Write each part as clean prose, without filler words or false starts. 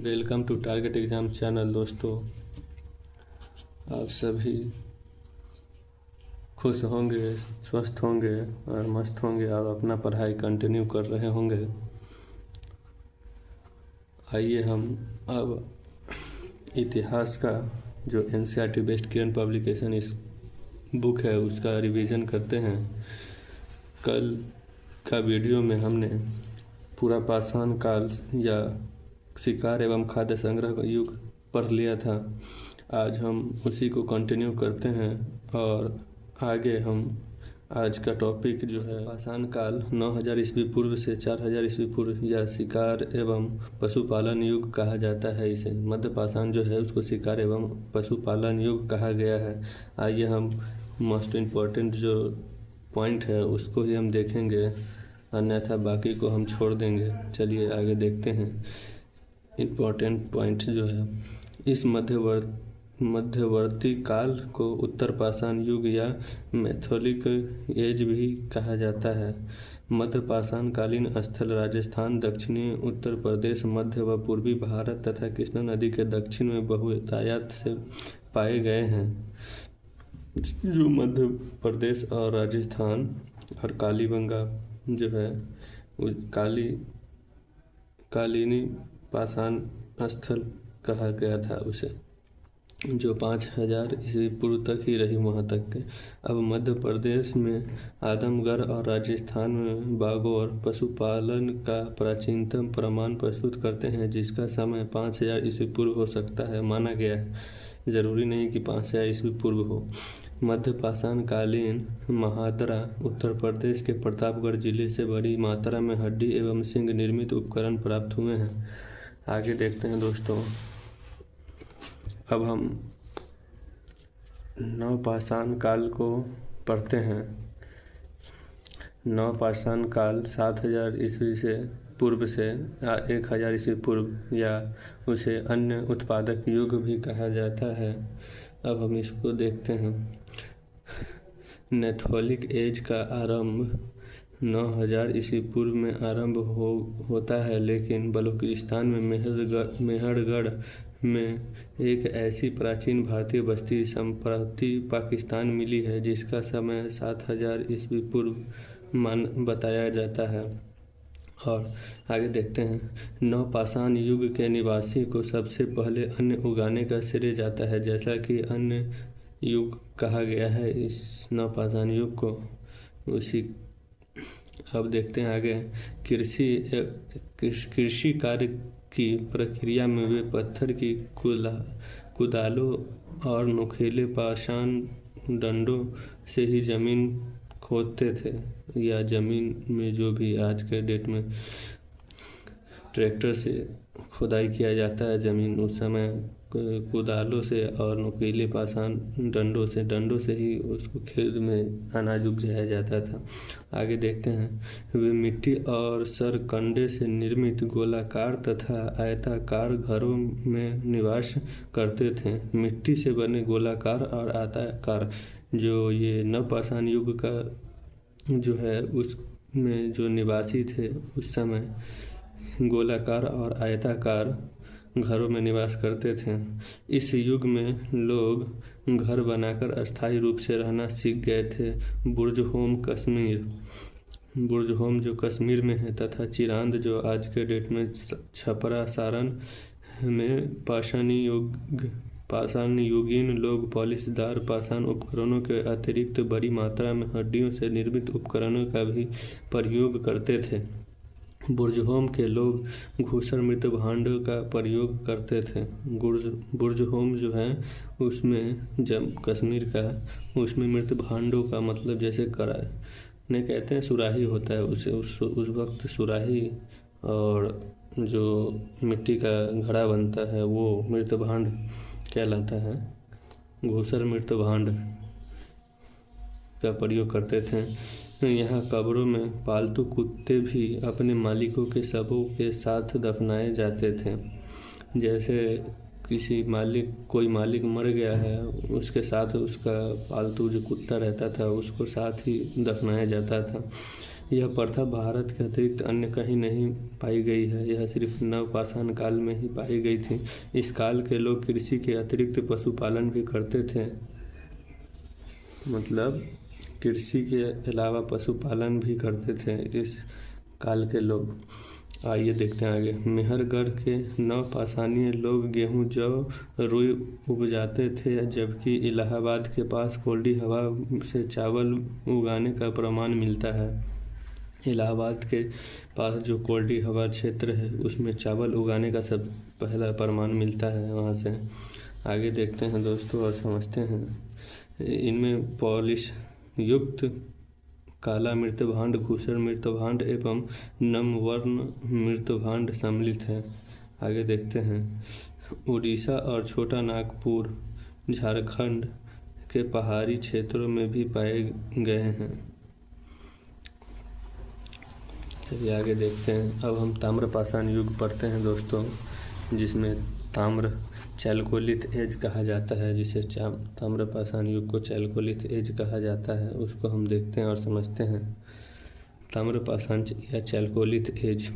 Welcome to target exam channel. दोस्तों, आप सभी खुश होंगे, स्वस्थ होंगे और मस्त होंगे और अपना पढ़ाई कंटिन्यू कर रहे होंगे। आइए हम अब इतिहास का जो एनसीईआरटी बेस्ड करंट पब्लिकेशन इस बुक है उसका रिवीजन करते हैं। कल का वीडियो में हमने पूरा पाषाण काल या शिकार एवं खाद्य संग्रह का युग पढ़ लिया था। आज हम उसी को कंटिन्यू करते हैं और आगे हम आज का टॉपिक जो है पाषाण काल 9000 ईस्वी पूर्व से 4000 ईस्वी पूर्व या शिकार एवं पशुपालन युग कहा जाता है। इसे मध्य पाषाण जो है उसको शिकार एवं पशुपालन युग कहा गया है। आइए हम मोस्ट इम्पॉर्टेंट जो पॉइंट है उसको ही हम देखेंगे, अन्यथा बाकी को हम छोड़ देंगे। चलिए आगे देखते हैं। इम्पॉर्टेंट पॉइंट जो है, इस मध्यवर्ती काल को उत्तर पाषाण युग या मैथोलिक एज भी कहा जाता है। मध्य पाषाण कालीन स्थल राजस्थान, दक्षिणी उत्तर प्रदेश, मध्य व पूर्वी भारत तथा कृष्णा नदी के दक्षिण में बहुतायत से पाए गए हैं। जो मध्य प्रदेश और राजस्थान और कालीबंगा जो है कालीनी पाषाण स्थल कहा गया था उसे, जो 5000 ईस्वी पूर्व तक ही रही वहाँ तक के। अब मध्य प्रदेश में आदमगढ़ और राजस्थान में बागौर पशुपालन का प्राचीनतम प्रमाण प्रस्तुत करते हैं, जिसका समय 5000 ईस्वी पूर्व हो सकता है माना गया है। जरूरी नहीं कि 5000 ईस्वी पूर्व हो। मध्य पाषाण कालीन महादरा उत्तर प्रदेश के प्रतापगढ़ जिले से बड़ी मात्रा में हड्डी एवं सिंह निर्मित उपकरण प्राप्त हुए हैं। आगे देखते हैं दोस्तों। अब हम नवपाषाण काल को पढ़ते हैं। नवपाषाण काल 7000 ईस्वी से पूर्व से 1000 ईस्वी पूर्व या उसे अन्य उत्पादक युग भी कहा जाता है। अब हम इसको देखते हैं। नेथोलिक एज का आरंभ 9000 ईस्वी पूर्व में आरंभ होता है, लेकिन बलूचिस्तान में मेहरगढ़ में एक ऐसी प्राचीन भारतीय बस्ती संप्रति पाकिस्तान मिली है जिसका समय 7000 ईस्वी पूर्व बताया जाता है। और आगे देखते हैं। नवपाषाण युग के निवासी को सबसे पहले अन्न उगाने का श्रेय जाता है, जैसा कि अन्य युग कहा गया है इस नवपाषाण युग को उसी। अब देखते हैं आगे। कृषि कार्य की प्रक्रिया में वे पत्थर की कुदालों और नुकीले पाषाण डंडों से ही जमीन खोदते थे, या जमीन में जो भी आज के डेट में ट्रैक्टर से खुदाई किया जाता है जमीन, उस समय कुदालों से और नुकीले पाषाण डंडों से ही उसको खेत में अनाज उपजाया जाता था। आगे देखते हैं। वे मिट्टी और सरकंडे से निर्मित गोलाकार तथा आयताकार घरों में निवास करते थे। मिट्टी से बने गोलाकार और आयताकार जो ये नवपाषाण युग का जो है उसमें जो निवासी थे उस समय गोलाकार और आयताकार घरों में निवास करते थे। इस युग में लोग घर बनाकर अस्थायी रूप से रहना सीख गए थे। बुर्ज होम जो कश्मीर में है तथा चिरांद जो आज के डेट में छपरा सारण में पाषाण युगीन लोग पॉलिशदार पाषाण उपकरणों के अतिरिक्त बड़ी मात्रा में हड्डियों से निर्मित उपकरणों का भी प्रयोग करते थे। बुर्जहोम के लोग घूसर मृत भांडों का प्रयोग करते थे। बुर्जहोम जो है उसमें जब कश्मीर का उसमें मृत भांडों का मतलब जैसे कराने कहते हैं सुराही होता है, उसे उस वक्त सुराही और जो मिट्टी का घड़ा बनता है वो मृत भांड कहलाता है। घूसर मृत भांड का प्रयोग करते थे। यहाँ कब्रों में पालतू कुत्ते भी अपने मालिकों के शवों के साथ दफनाए जाते थे। जैसे कोई मालिक मर गया है, उसके साथ उसका पालतू जो कुत्ता रहता था उसको साथ ही दफनाया जाता था। यह प्रथा भारत के अतिरिक्त अन्य कहीं नहीं पाई गई है, यह सिर्फ नवपाषाण काल में ही पाई गई थी। इस काल के लोग कृषि के अतिरिक्त पशुपालन भी करते थे, मतलब कृषि के अलावा पशुपालन भी करते थे इस काल के लोग। आइए देखते हैं आगे। मेहरगढ़ के नवपाषाणीय लोग गेहूं, जौ, रुई उपजाते थे, जबकि इलाहाबाद के पास कोल्डी हवा से चावल उगाने का प्रमाण मिलता है। इलाहाबाद के पास जो कोल्डी हवा क्षेत्र है उसमें चावल उगाने का सब पहला प्रमाण मिलता है वहाँ से। आगे देखते हैं दोस्तों और समझते हैं। इनमें पॉलिश युक्त काला मृतभांड, धूसर मृतभांड एवं नमवर्ण मृतभांड सम्मिलित है। आगे देखते हैं। उड़ीसा और छोटा नागपुर झारखंड के पहाड़ी क्षेत्रों में भी पाए गए हैं। चलिए आगे देखते हैं। अब हम ताम्रपाषाण युग पढ़ते हैं दोस्तों, जिसमें ताम्र चैल्कोलिथ एज कहा जाता है, जिसे ताम्रपाषाण युग को चैल्कोलिथ एज कहा जाता है, उसको हम देखते हैं और समझते हैं। ताम्रपाषाण या चैल्कोलिथ एज।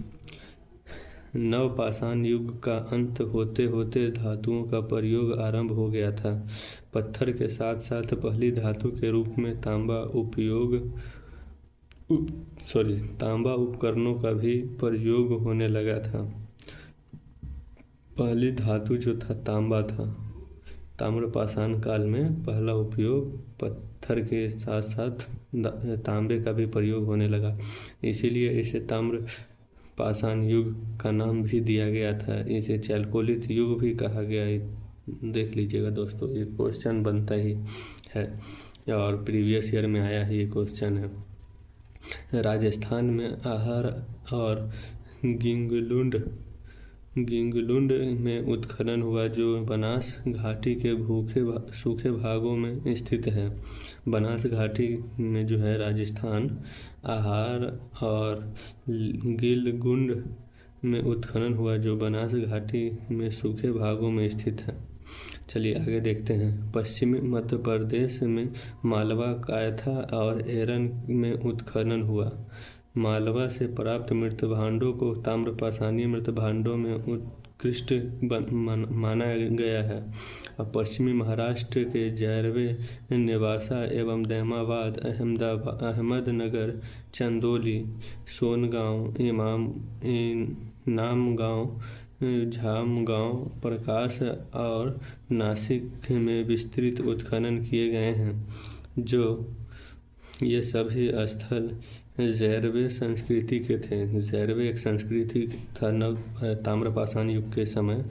नवपाषाण युग का अंत होते होते धातुओं का प्रयोग आरंभ हो गया था। पत्थर के साथ साथ पहली धातु के रूप में तांबा उपकरणों का भी प्रयोग होने लगा था। पहली धातु जो था तांबा था। ताम्रपाषाण काल में पहला उपयोग पत्थर के साथ साथ तांबे का भी प्रयोग होने लगा, इसीलिए इसे ताम्रपाषाण युग का नाम भी दिया गया था। इसे चैल्कोलिथ युग भी कहा गया है। देख लीजिएगा दोस्तों, ये क्वेश्चन बनता ही है और प्रीवियस ईयर में आया ही ये क्वेश्चन है। राजस्थान में आहार और गिंगलुंड में उत्खनन हुआ, जो बनास घाटी के सूखे भागों में स्थित है। बनास घाटी में जो है राजस्थान, आहार और गिलगुंड में उत्खनन हुआ, जो बनास घाटी में सूखे भागों में स्थित है। चलिए आगे देखते हैं। पश्चिमी मध्य प्रदेश में मालवा, कायथा और एरन में उत्खनन हुआ। मालवा से प्राप्त मृतभांडों को ताम्रपाषाणीय मृतभांडों में उत्कृष्ट माना गया है। और पश्चिमी महाराष्ट्र के जैरवे, नेवासा एवं दैमाबाद, अहमदनगर, चंदौली, सोनगांव, नामगांव, झामगांव, प्रकाश और नासिक में विस्तृत उत्खनन किए गए हैं, जो ये सभी स्थल जैरवे संस्कृति के थे। जैरवे एक संस्कृति था ताम्रपाषाण युग के समय।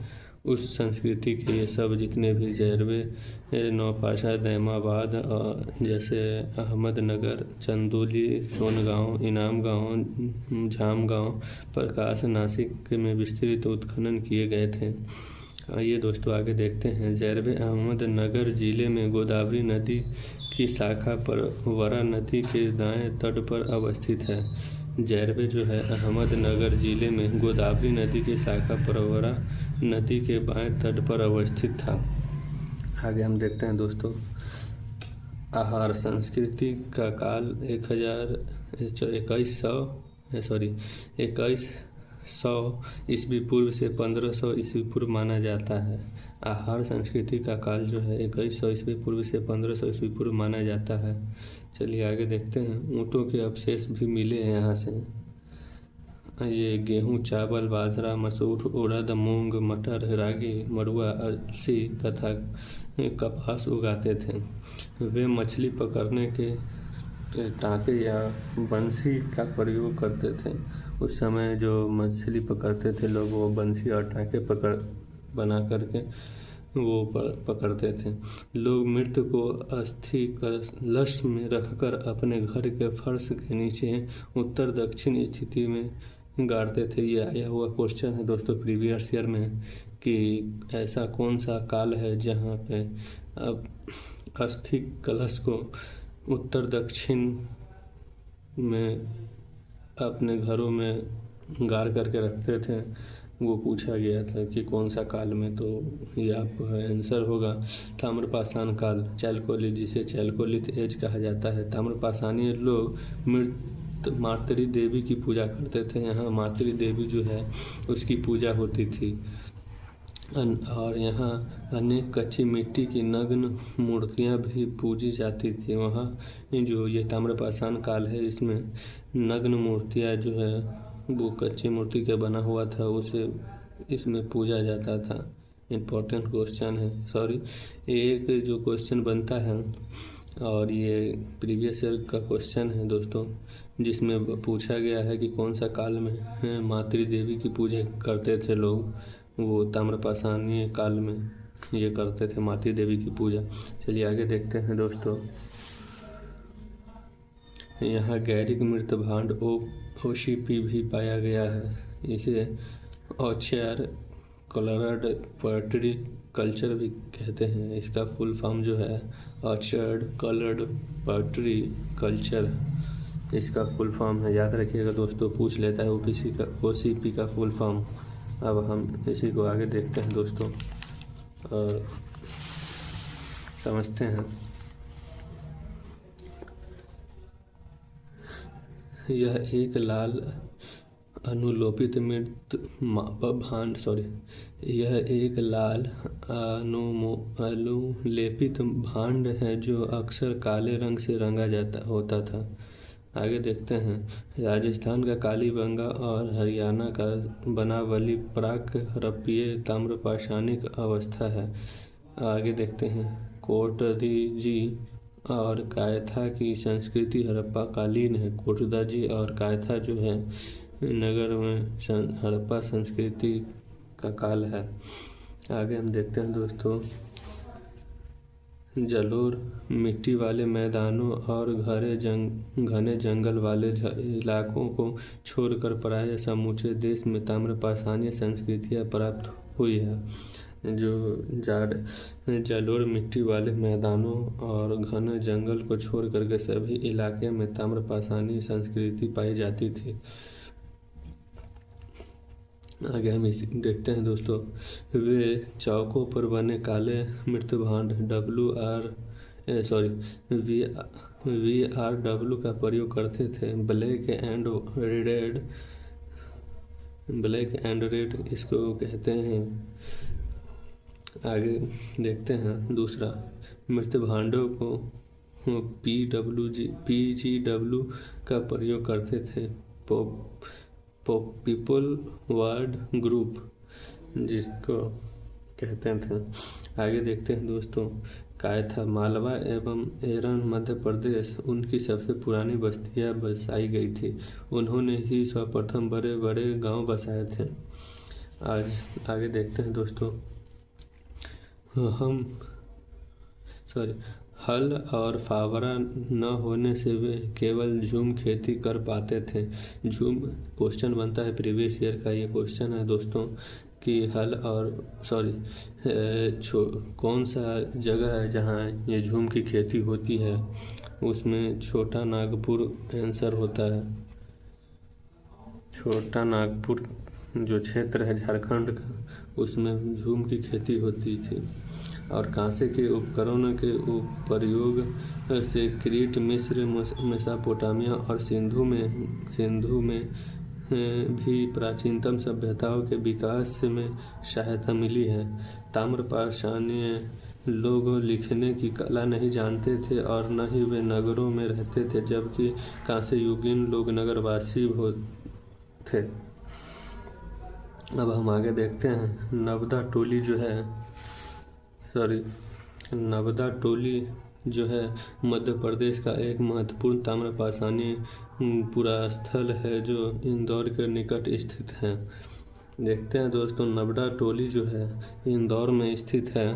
उस संस्कृति के ये सब जितने भी जैरवे, नौपाशा, दैमाबाद, जैसे अहमदनगर, चंदौली, सोनगांव, इनामगांव, झामगांव, प्रकाश, नासिक में विस्तृत उत्खनन किए गए थे। आइए दोस्तों आगे देखते हैं। जैरवे अहमदनगर जिले में गोदावरी नदी की शाखा पर वरा नदी के दाएं तट पर अवस्थित है। जैरवे जो है अहमदनगर जिले में गोदावरी नदी की शाखा पर वरा नदी के बाएं तट पर अवस्थित था। आगे हम देखते हैं दोस्तों। आहार संस्कृति का काल 2100 ईस्वी पूर्व से 1500 ईस्वी पूर्व माना जाता है। आहार संस्कृति का काल जो है 2100 ईस्वी पूर्व से 1500 ईस्वी पूर्व माना जाता है। चलिए आगे देखते हैं। ऊँटों के अवशेष भी मिले हैं यहाँ से। ये गेहूँ, चावल, बाजरा, मसूर, उड़द, मूंग, मटर, रागी, मड़ुआ, अलसी तथा कपास उगाते थे। वे मछली पकड़ने के टाँके या बंसी का प्रयोग करते थे। उस समय जो मछली पकड़ते थे लोग, वो बंसी और टाँके बना करके वो पकड़ते थे। लोग मृत को अस्थि कलश में रखकर अपने घर के फर्श के नीचे उत्तर दक्षिण स्थिति में गाड़ते थे। ये आया हुआ क्वेश्चन है दोस्तों प्रीवियस ईयर में, कि ऐसा कौन सा काल है जहाँ पे अब अस्थि कलश को उत्तर दक्षिण में अपने घरों में गाड़ करके रखते थे, वो पूछा गया था कि कौन सा काल में। तो ये आपको आंसर होगा ताम्रपाषाण काल, चैल्कोलिथ, जिसे चैल्कोलिथ एज कहा जाता है। ताम्रपाषाणीय लोग तो मातृ देवी की पूजा करते थे। यहाँ मातृ देवी जो है उसकी पूजा होती थी। और यहाँ अनेक कच्ची मिट्टी की नग्न मूर्तियाँ भी पूजी जाती थी। वहाँ जो ये ताम्रपाषाण काल है, इसमें नग्न मूर्तियाँ जो है वो कच्ची मूर्ति का बना हुआ था, उसे इसमें पूजा जाता था। इम्पोर्टेंट क्वेश्चन है, सॉरी एक जो क्वेश्चन बनता है और ये प्रीवियस ईयर का क्वेश्चन है दोस्तों, जिसमें पूछा गया है कि कौन सा काल में मातृ देवी की पूजा करते थे लोग। वो ताम्रपाषाणीय काल में ये करते थे मातृ देवी की पूजा। चलिए आगे देखते हैं दोस्तों। यहाँ गैरिक मृत भांड OCP भी पाया गया है। इसे ऑर्चर्ड कलर्ड पोएट्री कल्चर भी कहते हैं। इसका फुल फॉर्म जो है ऑर्चर्ड कलर्ड पोएट्री कल्चर, इसका फुल फॉर्म है। याद रखिएगा दोस्तों, पूछ लेता है OCP का फुल फॉर्म। अब हम इसी को आगे देखते हैं दोस्तों और समझते हैं। यह एक लाल अनुलेपित मृत भांड यह एक लाल अनुलेपित भांड है जो अक्सर काले रंग से रंगा होता था। आगे देखते हैं। राजस्थान का कालीबंगा और हरियाणा का बनावली प्राक हड़प्पीय ताम्रपाषाणिक अवस्था है। आगे देखते हैं। कोटदीजी और कायथा की संस्कृति हड़प्पा कालीन है। कोटदीजी और कायथा जो है नगर में हड़प्पा संस्कृति का काल है। आगे हम देखते हैं दोस्तों। जलोर मिट्टी वाले मैदानों और घने जंगल वाले इलाकों को छोड़कर प्रायः समूचे देश में ताम्रपाषाणीय संस्कृतियाँ प्राप्त हुई है। जलोर मिट्टी वाले मैदानों और घने जंगल को छोड़कर के सभी इलाके में ताम्रपाषाणीय संस्कृति पाई जाती थी। आगे हम इसे देखते हैं दोस्तों। वे चौकों पर बने काले मृत भांड VRW का प्रयोग करते थे। ब्लैक एंड रेड इसको कहते हैं। आगे देखते हैं दूसरा। मृत भांडों को PGW का प्रयोग करते थे। पीपल वर्ड ग्रुप जिसको कहते थे। आगे देखते हैं दोस्तों। कायथा मालवा एवं एरन मध्य प्रदेश उनकी सबसे पुरानी बस्तियां बसाई गई थी। उन्होंने ही सर्वप्रथम बड़े बड़े गांव बसाए थे। आज आगे देखते हैं दोस्तों। हल और फावड़ा न होने से वे केवल झूम खेती कर पाते थे। झूम क्वेश्चन बनता है, प्रीवियस ईयर का ये क्वेश्चन है दोस्तों कि हल और कौन सा जगह है जहाँ ये झूम की खेती होती है। उसमें छोटा नागपुर आंसर होता है। छोटा नागपुर जो क्षेत्र है झारखंड का, उसमें झूम की खेती होती थी। और कांसे के उपकरणों के प्रयोग से क्रीट, मिस्र, मेसोपोटामिया और सिंधु में भी प्राचीनतम सभ्यताओं के विकास में सहायता मिली है। ताम्रपाषाणीय लोग लिखने की कला नहीं जानते थे और न ही वे नगरों में रहते थे, जबकि कांस्य युगीन लोग नगरवासी थे। अब हम आगे देखते हैं। नवदा टोली जो है मध्य प्रदेश का एक महत्वपूर्ण ताम्रपाषाणीय पुरास्थल है जो इंदौर के निकट स्थित है। देखते हैं दोस्तों। नवदा टोली जो है इंदौर में स्थित है।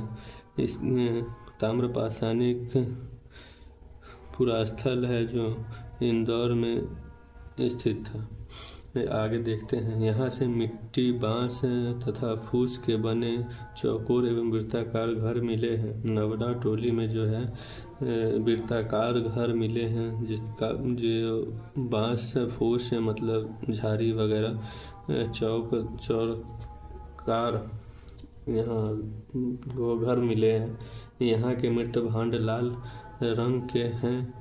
इसमें ताम्रपाषाणिक पुरास्थल है जो इंदौर में स्थित था। आगे देखते हैं। यहाँ से मिट्टी, बांस तथा फूस के बने चौकोर एवं वृत्ताकार घर मिले हैं। नवदा टोली में जो है वृत्ताकार घर मिले हैं, जिसका जो बांस फूस मतलब झाड़ी वगैरह, चौकार यहाँ वो घर मिले हैं। यहाँ के मृत भांड लाल रंग के हैं।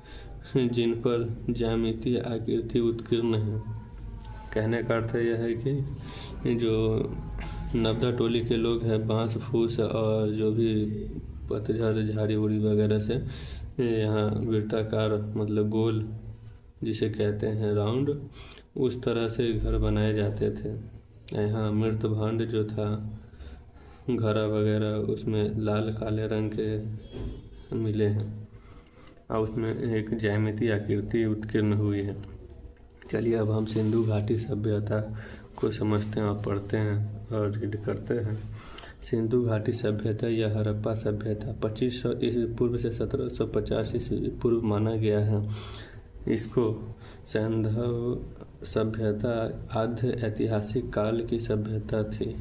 जिन पर ज्यामितीय आकृति उत्कीर्ण है। कहने का अर्थ यह है कि जो नब्दा टोली के लोग हैं बांस फूस और जो भी पतझड़ झाड़ी उड़ी वगैरह से यहाँ वृत्ताकार मतलब गोल जिसे कहते हैं राउंड, उस तरह से घर बनाए जाते थे। यहाँ मृत भांड जो था घड़ा वगैरह उसमें लाल काले रंग के मिले हैं और उसमें एक ज्यामितीय आकृति उत्कीर्ण हुई है। चलिए अब हम सिंधु घाटी सभ्यता को समझते हैं और पढ़ते हैं और रीड करते हैं। सिंधु घाटी सभ्यता या हड़प्पा सभ्यता 2500 ईस्वी पूर्व से 1750 ईस्वी पूर्व माना गया है। इसको सैंधव सभ्यता आद्य ऐतिहासिक काल की सभ्यता थी,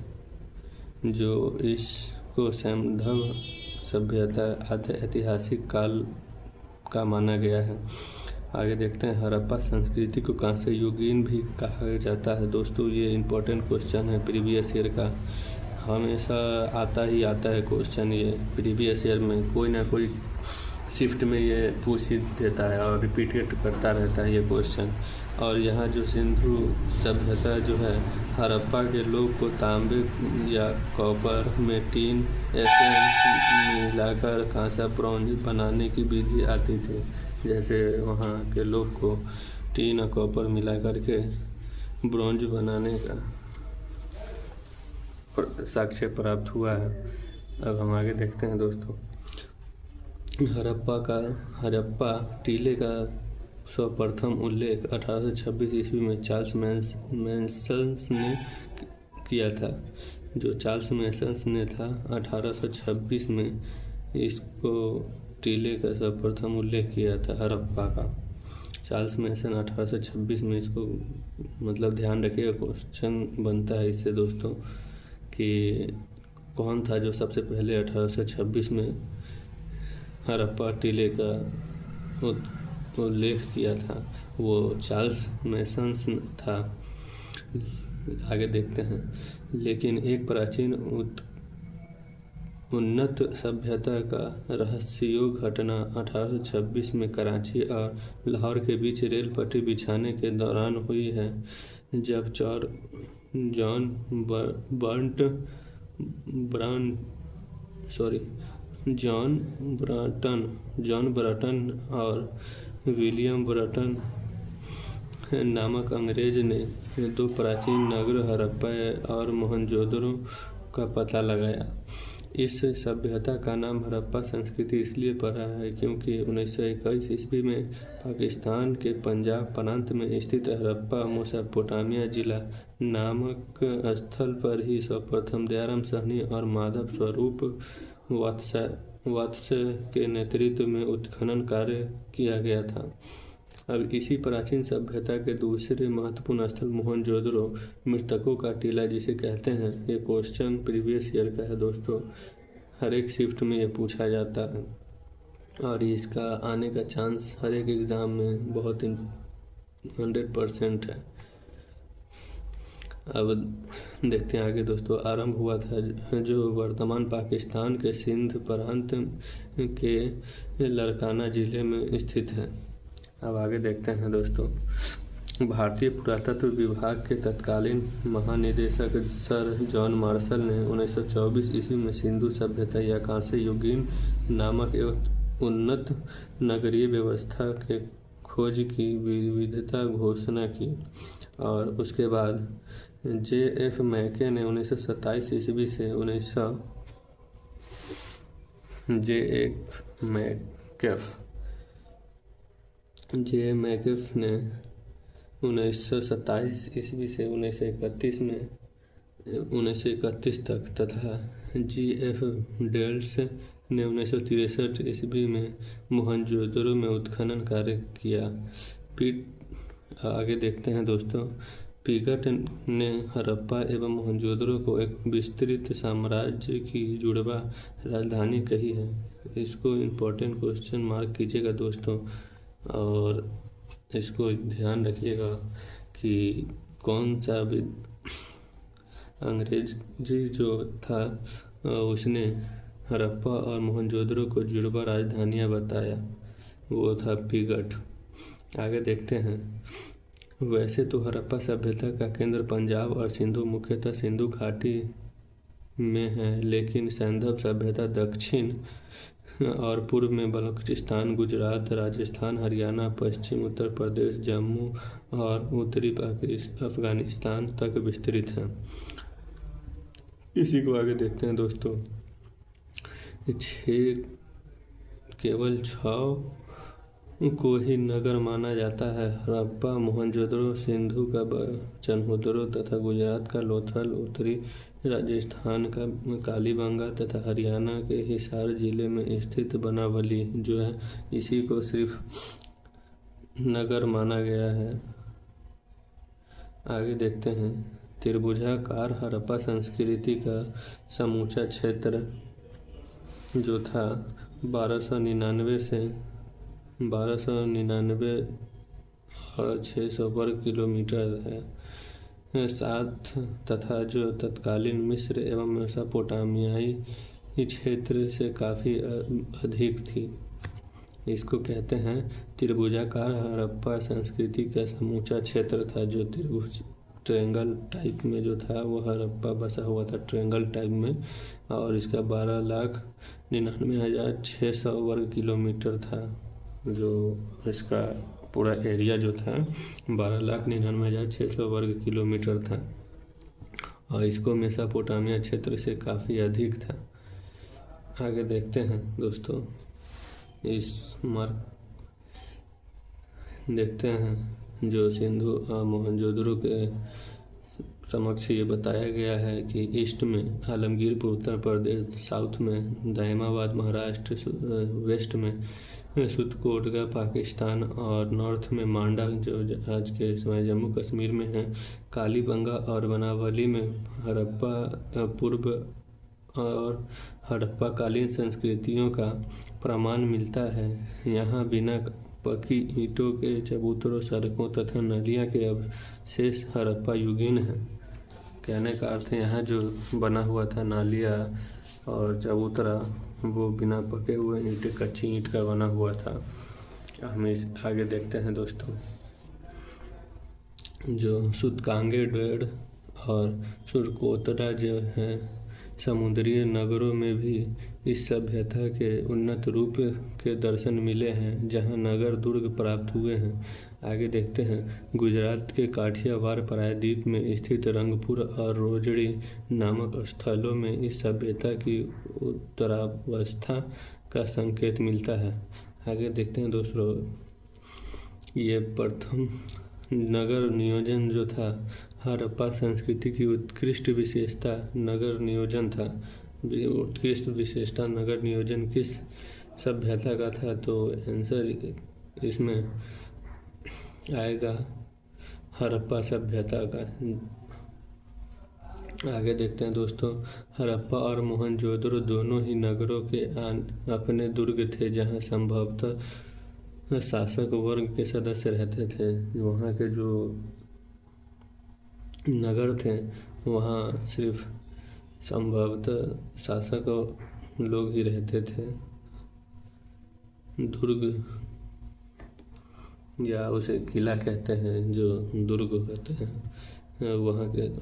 जो इसको सैंधव सभ्यता आद्य ऐतिहासिक काल का माना गया है। आगे देखते हैं। हड़प्पा संस्कृति को कांस्य युगीन भी कहा जाता है। दोस्तों ये इम्पोर्टेंट क्वेश्चन है प्रीवियस ईयर का, हमेशा आता है क्वेश्चन। ये प्रीवियस ईयर में कोई ना कोई शिफ्ट में ये पूछ ही देता है और रिपीटेड करता रहता है ये क्वेश्चन। और यहाँ जो सिंधु सभ्यता जो है, हड़प्पा के लोग को तांबे या कॉपर में टीन ऐसे मिलाकर कांसा ब्रॉन्ज बनाने की विधि आती थी। जैसे वहाँ के लोग को टीन और कॉपर मिला करके ब्रॉन्ज बनाने का साक्ष्य प्राप्त हुआ है। अब हम आगे देखते हैं दोस्तों। हड़प्पा टीले का सर्वप्रथम उल्लेख 1826 ईस्वी में चार्ल्स मैसन्स ने किया था। जो चार्ल्स मैसन्स ने था 1826 में इसको टीले का सर्वप्रथम उल्लेख किया था हड़प्पा का। चार्ल्स मैसन 1826 में इसको मतलब ध्यान रखिएगा, क्वेश्चन बनता है इससे दोस्तों कि कौन था जो सबसे पहले 1826 में हड़प्पा टीले का उल्लेख किया था। वो चार्ल्स मैसन्स था। आगे देखते हैं। लेकिन एक प्राचीन उन्नत सभ्यता का रहस्ययोग घटना 1826 में कराची और लाहौर के बीच रेल पटरी बिछाने के दौरान हुई है, जब जॉन ब्रटन और विलियम ब्रटन नामक अंग्रेज ने दो प्राचीन नगर हड़प्पा और मोहनजोदड़ो का पता लगाया। इस सभ्यता का नाम हड़प्पा संस्कृति इसलिए पड़ा है क्योंकि 1921 ईस्वी में पाकिस्तान के पंजाब प्रांत में स्थित हड़प्पा मेसोपोटामिया जिला नामक स्थल पर ही सर्वप्रथम दयाराम साहनी और माधव स्वरूप वात्स्य के नेतृत्व में उत्खनन कार्य किया गया था। अब इसी प्राचीन सभ्यता के दूसरे महत्वपूर्ण स्थल मोहनजोदड़ो मृतकों का टीला जिसे कहते हैं। ये क्वेश्चन प्रीवियस ईयर का है दोस्तों, हर एक शिफ्ट में ये पूछा जाता है और इसका आने का चांस हर एक एग्ज़ाम में बहुत 100% है। अब देखते हैं आगे दोस्तों। आरंभ हुआ था जो वर्तमान पाकिस्तान के सिंध प्रांत के लड़काना ज़िले में स्थित है। अब आगे देखते हैं दोस्तों। भारतीय पुरातत्व विभाग के तत्कालीन महानिदेशक सर जॉन मार्शल ने 1924 ईस्वी में सिंधु सभ्यता या कांस्य युगीन नामक एक उन्नत नगरीय व्यवस्था के खोज की विविधता घोषणा की। और उसके बाद J.F. मैके ने 1927 ईस्वी से J. मैकेफ ने 1927 ईस्वी से 1931 तक तथा G.F. डेल्स ने 1963 ईस्वी में मोहनजोदड़ो में उत्खनन कार्य किया। आगे देखते हैं दोस्तों। पिगट ने हड़प्पा एवं मोहनजोदड़ो को एक विस्तृत साम्राज्य की जुड़वा राजधानी कही है। इसको इम्पोर्टेंट क्वेश्चन मार्क कीजिएगा दोस्तों और इसको ध्यान रखिएगा कि कौन सा भी अंग्रेज जो था उसने हड़प्पा और मोहनजोदड़ो को जुड़वा राजधानियाँ बताया, वो था पिगट। आगे देखते हैं। वैसे तो हड़प्पा सभ्यता का केंद्र पंजाब और सिंधु मुख्यतः सिंधु घाटी में है, लेकिन सैंधव सभ्यता दक्षिण और पूर्व में बलूचिस्तान, गुजरात, राजस्थान, हरियाणा, पश्चिम उत्तर प्रदेश, जम्मू और उत्तरी अफगानिस्तान तक विस्तृत है। इसी को आगे देखते हैं दोस्तों। केवल 6 को ही नगर माना जाता है। हड़प्पा, मोहनजोदड़ो, सिंधु का चनहौदरो तथा गुजरात का लोथल, उत्तरी राजस्थान का कालीबंगा तथा हरियाणा के हिसार जिले में स्थित बनावली जो है, इसी को सिर्फ नगर माना गया है। आगे देखते हैं। त्रिभुजाकार हड़प्पा संस्कृति का समूचा क्षेत्र जो था 1299 और 600 वर्ग किलोमीटर है। साथ तथा जो तत्कालीन मिस्र एवं मेसोपोटामियाई क्षेत्र से काफ़ी अधिक थी। इसको कहते हैं त्रिभुजाकार हड़प्पा संस्कृति का समूचा क्षेत्र था, जो त्रिभुज ट्रेंगल टाइप में जो था वो हड़प्पा बसा हुआ था ट्रेंगल टाइप में, और इसका 12,99,600 वर्ग किलोमीटर था। जो इसका पूरा एरिया जो था 12,99,600 वर्ग किलोमीटर था, और इसको मेसोपोटामिया क्षेत्र से काफ़ी अधिक था। आगे देखते हैं दोस्तों। इस मार्ग देखते हैं जो सिंधु और मोहनजोदड़ो के समक्ष ये बताया गया है कि ईस्ट में आलमगीरपुर उत्तर प्रदेश, साउथ में दायमाबाद महाराष्ट्र, वेस्ट में सुतकोटगा पाकिस्तान और नॉर्थ में मांडा जो आज के समय जम्मू कश्मीर में है। कालीबंगा और बनावली में हड़प्पा पूर्व और हड़प्पाकालीन संस्कृतियों का प्रमाण मिलता है। यहाँ बिना पक्की ईंटों के चबूतरों, सड़कों तथा नलियाँ के अवशेष हड़प्पा युगीन है। कहने का अर्थ है यहाँ जो बना हुआ था नालिया और चबूतरा वो बिना पके हुए ईंट, कच्ची ईंट का बना हुआ था। हम आगे देखते हैं दोस्तों। जो सुतकांगेडगढ़ और सुरकोतरा जो है, समुद्री नगरों में भी इस सभ्यता के उन्नत रूप के दर्शन मिले हैं, जहां नगर दुर्ग प्राप्त हुए हैं। आगे देखते हैं। गुजरात के काठियावाड़ प्रायद्वीप में स्थित रंगपुर और रोजड़ी नामक स्थलों में इस सभ्यता की उत्तरावस्था का संकेत मिलता है। आगे देखते हैं दोस्तों। ये प्रथम नगर नियोजन जो था, हड़प्पा संस्कृति की उत्कृष्ट विशेषता नगर नियोजन था। उत्कृष्ट विशेषता नगर नियोजन किस सभ्यता का था? तो आंसर इसमें आएगा हड़प्पा सभ्यता का। आगे देखते हैं दोस्तों। हड़प्पा और मोहनजोदड़ो दोनों ही नगरों के अपने दुर्ग थे, जहां संभवतः शासक वर्ग के सदस्य रहते थे। वहाँ के जो नगर थे वहाँ सिर्फ संभवतः शासक लोग ही रहते थे। दुर्ग या उसे किला कहते हैं, जो दुर्ग कहते हैं,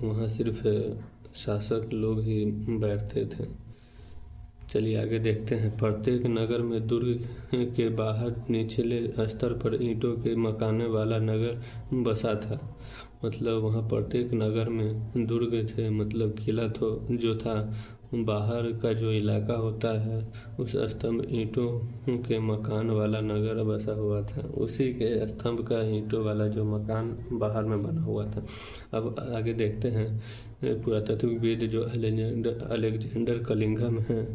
वहाँ सिर्फ शासक लोग ही बैठते थे। चलिए आगे देखते हैं। प्रत्येक नगर में दुर्ग के बाहर निचले स्तर पर ईंटों के मकाने वाला नगर बसा था। मतलब वहाँ प्रत्येक नगर में दुर्ग थे, मतलब किला तो जो था, बाहर का जो इलाका होता है उस स्तंभ ईंटों के मकान वाला नगर बसा हुआ था। उसी के स्तंभ का ईंटों वाला जो मकान बाहर में बना हुआ था। अब आगे देखते हैं। पुरातत्वविद जो अलेक्जेंडर कलिंघम है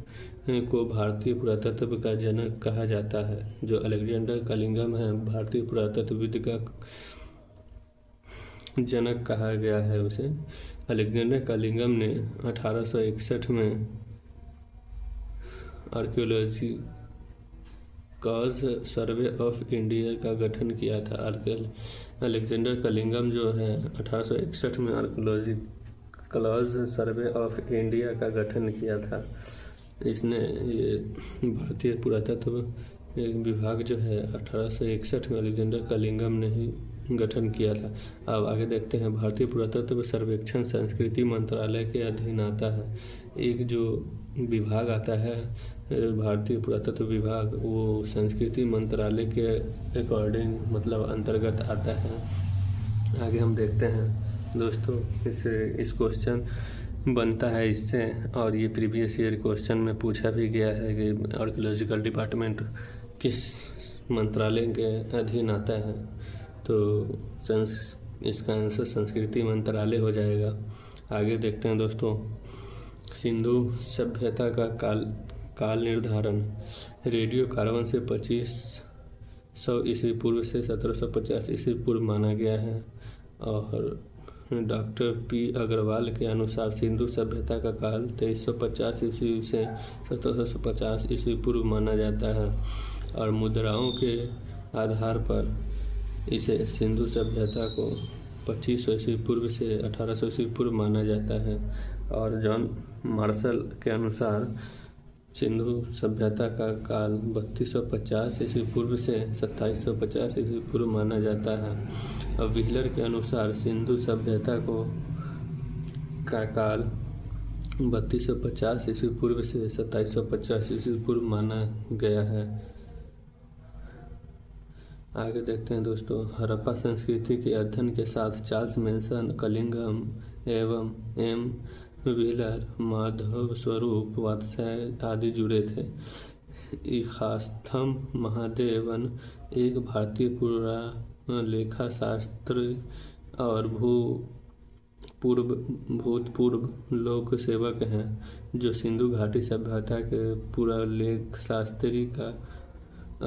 को भारतीय पुरातत्व का जनक कहा जाता है। जो अलेक्जेंडर कलिंघम है भारतीय पुरातत्वविद का जनक कहा गया है उसे। अलेक्जेंडर कलिंघम ने 1861 में आर्कियोलॉजिकल सर्वे ऑफ इंडिया का गठन किया था। अलेक्जेंडर कलिंघम जो है 1861 में आर्कियोलॉजिकल सर्वे ऑफ इंडिया का गठन किया था। इसने ये भारतीय पुरातत्व विभाग जो है 1861 में अलेक्जेंडर कलिंगम ने ही गठन किया था। अब आगे देखते हैं, भारतीय पुरातत्व सर्वेक्षण संस्कृति मंत्रालय के अधीन आता है। एक जो विभाग आता है भारतीय पुरातत्व विभाग, वो संस्कृति मंत्रालय के अकॉर्डिंग मतलब अंतर्गत आता है। आगे हम देखते हैं दोस्तों, इस क्वेश्चन बनता है इससे, और ये प्रीवियस ईयर क्वेश्चन में पूछा भी गया है कि आर्कियोलॉजिकल डिपार्टमेंट किस मंत्रालय के अधीन आता है, तो इसका आंसर संस्कृति मंत्रालय हो जाएगा। आगे देखते हैं दोस्तों, सिंधु सभ्यता का काल निर्धारण रेडियो कार्बन से 2500 ईस्वी पूर्व से 1750 ईस्वी पूर्व माना गया है, और डॉक्टर पी अग्रवाल के अनुसार सिंधु सभ्यता का काल 2350 ईस्वी से 1750 ईस्वी पूर्व माना जाता है, और मुद्राओं के आधार पर इसे सिंधु सभ्यता को 2500 ईस्वी पूर्व से 1800 ईस्वी पूर्व माना जाता है। और जॉन मार्शल के अनुसार सिंधु सभ्यता का काल 3250 ईस्वी पूर्व से 2750 ईस्वी पूर्व माना जाता है। और व्हीलर के अनुसार सिंधु सभ्यता का काल 3250 ईस्वी पूर्व से 2750 ईस्वी पूर्व माना गया है। आगे देखते हैं दोस्तों, हड़प्पा संस्कृति के अध्ययन के साथ चार्ल्स मैनसन, कलिंगम एवं एम व्हीलर, माधव स्वरूप, वात्स्यायन आदि जुड़े थे। इखास्थम महादेवन एक भारतीय पुरालेखा शास्त्री और भूतपूर्व लोक सेवक हैं, जो सिंधु घाटी सभ्यता के पुरालेख शास्त्री का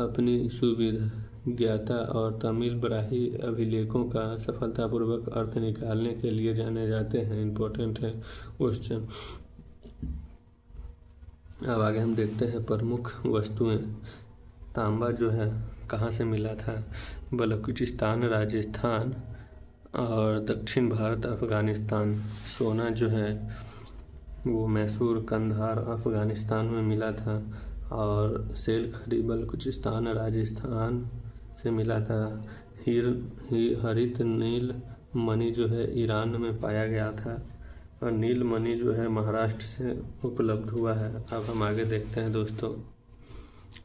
अपनी सुविधा ज्ञाता और तमिल ब्राही अभिलेखों का सफलतापूर्वक अर्थ निकालने के लिए जाने जाते हैं। इम्पोर्टेंट है क्वेश्चन। अब आगे हम देखते हैं प्रमुख वस्तुएं। तांबा जो है कहाँ से मिला था? बलूचिस्तान, राजस्थान और दक्षिण भारत, अफ़गानिस्तान। सोना जो है वो मैसूर, कंधार, अफ़गानिस्तान में मिला था, और सेल खड़ी बलूचिस्तान, राजस्थान से मिला था। हरित नील मणि जो है ईरान में पाया गया था, और नील मणि जो है महाराष्ट्र से उपलब्ध हुआ है। अब हम आगे देखते हैं दोस्तों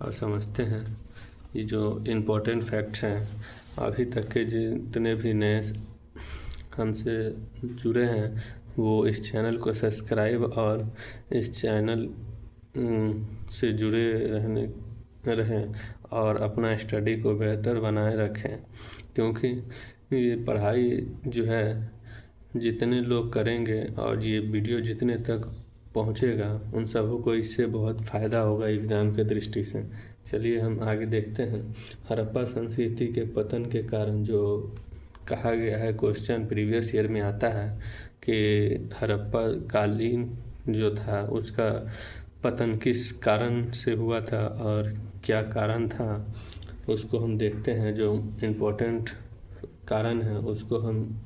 और समझते हैं ये जो इम्पोर्टेंट फैक्ट्स हैं। अभी तक के जितने भी नए हमसे जुड़े हैं वो इस चैनल को सब्सक्राइब और इस चैनल से जुड़े रहें और अपना स्टडी को बेहतर बनाए रखें, क्योंकि ये पढ़ाई जो है जितने लोग करेंगे और ये वीडियो जितने तक पहुंचेगा उन सबों को इससे बहुत फ़ायदा होगा एग्ज़ाम के दृष्टि से। चलिए हम आगे देखते हैं। हड़प्पा संस्कृति के पतन के कारण जो कहा गया है, क्वेश्चन प्रीवियस ईयर में आता है कि हड़प्पा कालीन जो था उसका पतन किस कारण से हुआ था और क्या कारण था, उसको हम देखते हैं। जो इम्पोर्टेंट कारण है उसको हम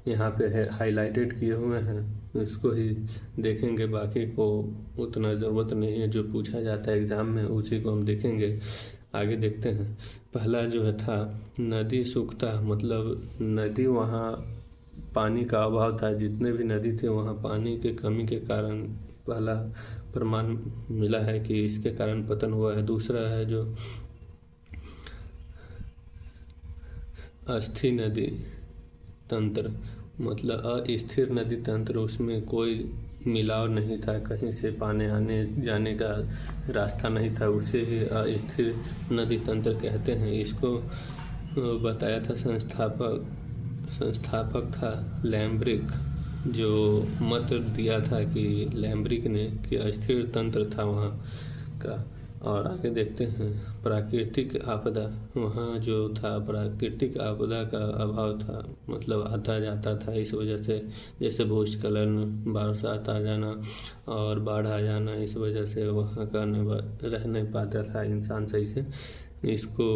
यहाँ पे है हाईलाइटेड किए हुए हैं, उसको ही देखेंगे, बाकी को उतना ज़रूरत नहीं है। जो पूछा जाता है एग्ज़ाम में उसी को हम देखेंगे। आगे देखते हैं। पहला जो है था नदी सूखता, मतलब नदी वहाँ पानी का अभाव था, जितने भी नदी थे वहाँ पानी के कमी के कारण पहला प्रमाण मिला है कि इसके कारण पतन हुआ है। दूसरा है जो अस्थिर नदी तंत्र, मतलब अस्थिर नदी तंत्र, उसमें कोई मिलाव नहीं था, कहीं से पानी आने जाने का रास्ता नहीं था, उसे ही अस्थिर नदी तंत्र कहते हैं। इसको बताया था संस्थापक था लैम्ब्रिक, जो मत दिया था कि लैम्ब्रिक ने कि अस्थिर तंत्र था वहाँ का। और आगे देखते हैं प्राकृतिक आपदा, वहाँ जो था प्राकृतिक आपदा का अभाव था, मतलब आता जाता था, इस वजह से जैसे भूस्खलन, बरसात आ जाना और बाढ़ आ जाना, इस वजह से वहाँ का रह नहीं पाता था इंसान सही से। इसको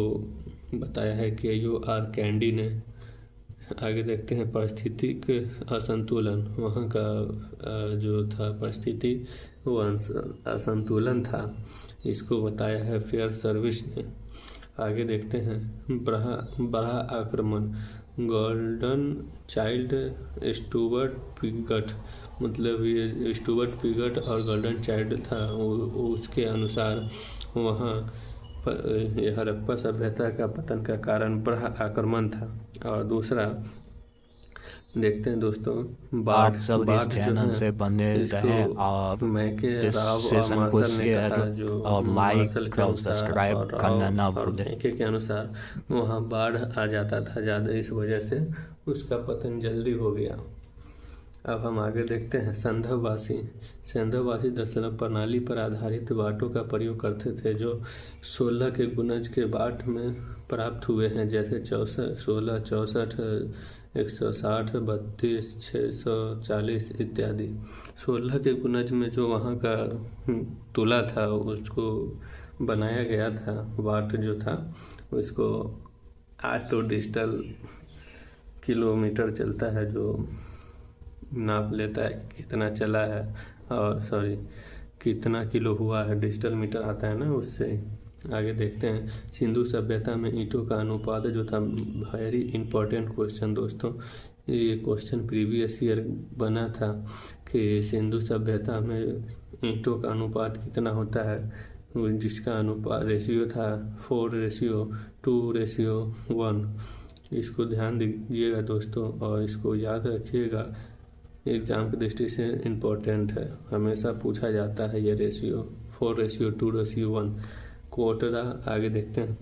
बताया है KUR कैंडी ने। आगे देखते हैं पारिस्थितिक असंतुलन, वहाँ का जो था परिस्थिति वो असंतुलन था, इसको बताया है फेयर सर्विस ने। आगे देखते हैं, बड़ा आक्रमण, गोल्डन चाइल्ड स्टुअर्ट पिगट, मतलब ये स्टुअर्ट पिगट और गोल्डन चाइल्ड था, उसके अनुसार वहाँ हड़प्पा सभ्यता का पतन का कारण बड़ा आक्रमण था। और दूसरा देखते हैं दोस्तों, बाढ़। आप सब इस चैनल से बने रहें और मैके इस राव और सेशन को मार्शल ने शेयर कहा, जो और मार्शल लाइक के और अनुसार सब्सक्राइब और करना ना राव और भूलें। मैके के अनुसार वहाँ बाढ़ आ जाता था ज़्यादा, इस वजह से उसका पतन जल्दी हो गया। अब हम आगे देखते हैं, संधववासी। संधववासी दरअसल प्रणाली पर आधारित बाटों का प्रयोग करते थे, जो 16 के गुणज के बाट में प्राप्त हुए हैं, जैसे 16, 64, 160, 32, 640 इत्यादि। 16 के गुणज में जो वहाँ का तुला था उसको बनाया गया था, वाट जो था उसको। आज तो डिजिटल किलोमीटर चलता है जो नाप लेता है कितना चला है, और कितना किलो हुआ है, डिजिटल मीटर आता है ना, उससे। आगे देखते हैं, सिंधु सभ्यता में ईंटों का अनुपात जो था, वेरी इंपॉर्टेंट क्वेश्चन दोस्तों, ये क्वेश्चन प्रीवियस ईयर बना था कि सिंधु सभ्यता में ईंटों का अनुपात कितना होता है, जिसका अनुपात रेशियो था 4:2:1। इसको ध्यान दीजिएगा दोस्तों और इसको याद रखिएगा, एग्ज़ाम की दृष्टि से इम्पोर्टेंट है, हमेशा पूछा जाता है ये रेशियो 4:2:1। कोटरा। आगे देखते हैं,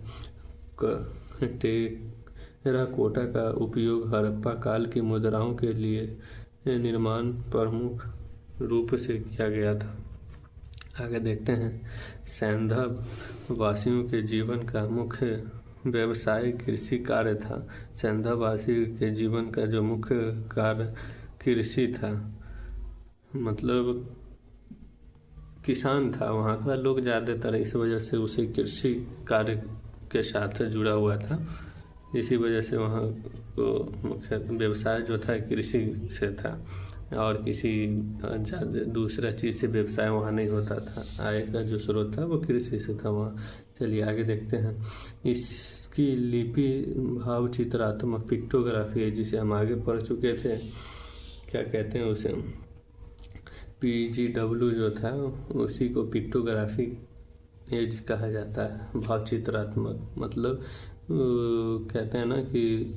टेराकोटा का उपयोग हड़प्पा काल की मुद्राओं के लिए निर्माण प्रमुख रूप से किया गया था। आगे देखते हैं, सैंधव वासियों के जीवन का मुख्य व्यवसाय कृषि कार्य था। सैंधव वासी के जीवन का जो मुख्य कार्य कृषि था, मतलब किसान था वहाँ का लोग ज़्यादातर, इस वजह से उसे कृषि कार्य के साथ जुड़ा हुआ था, इसी वजह से वहाँ को मुख्य व्यवसाय जो था कृषि से था, और किसी ज़्यादा दूसरा चीज़ से व्यवसाय वहाँ नहीं होता था, आय का जो स्रोत था वो कृषि से था वहाँ। चलिए आगे देखते हैं, इसकी लिपि भाव चित्रात्मक पिक्टोग्राफी है, जिसे हम आगे पढ़ चुके थे, क्या कहते हैं उसे, PGW जो था, उसी को पिक्टोग्राफी एज कहा जाता है, भाव चित्रात्मक, मतलब कहते हैं ना कि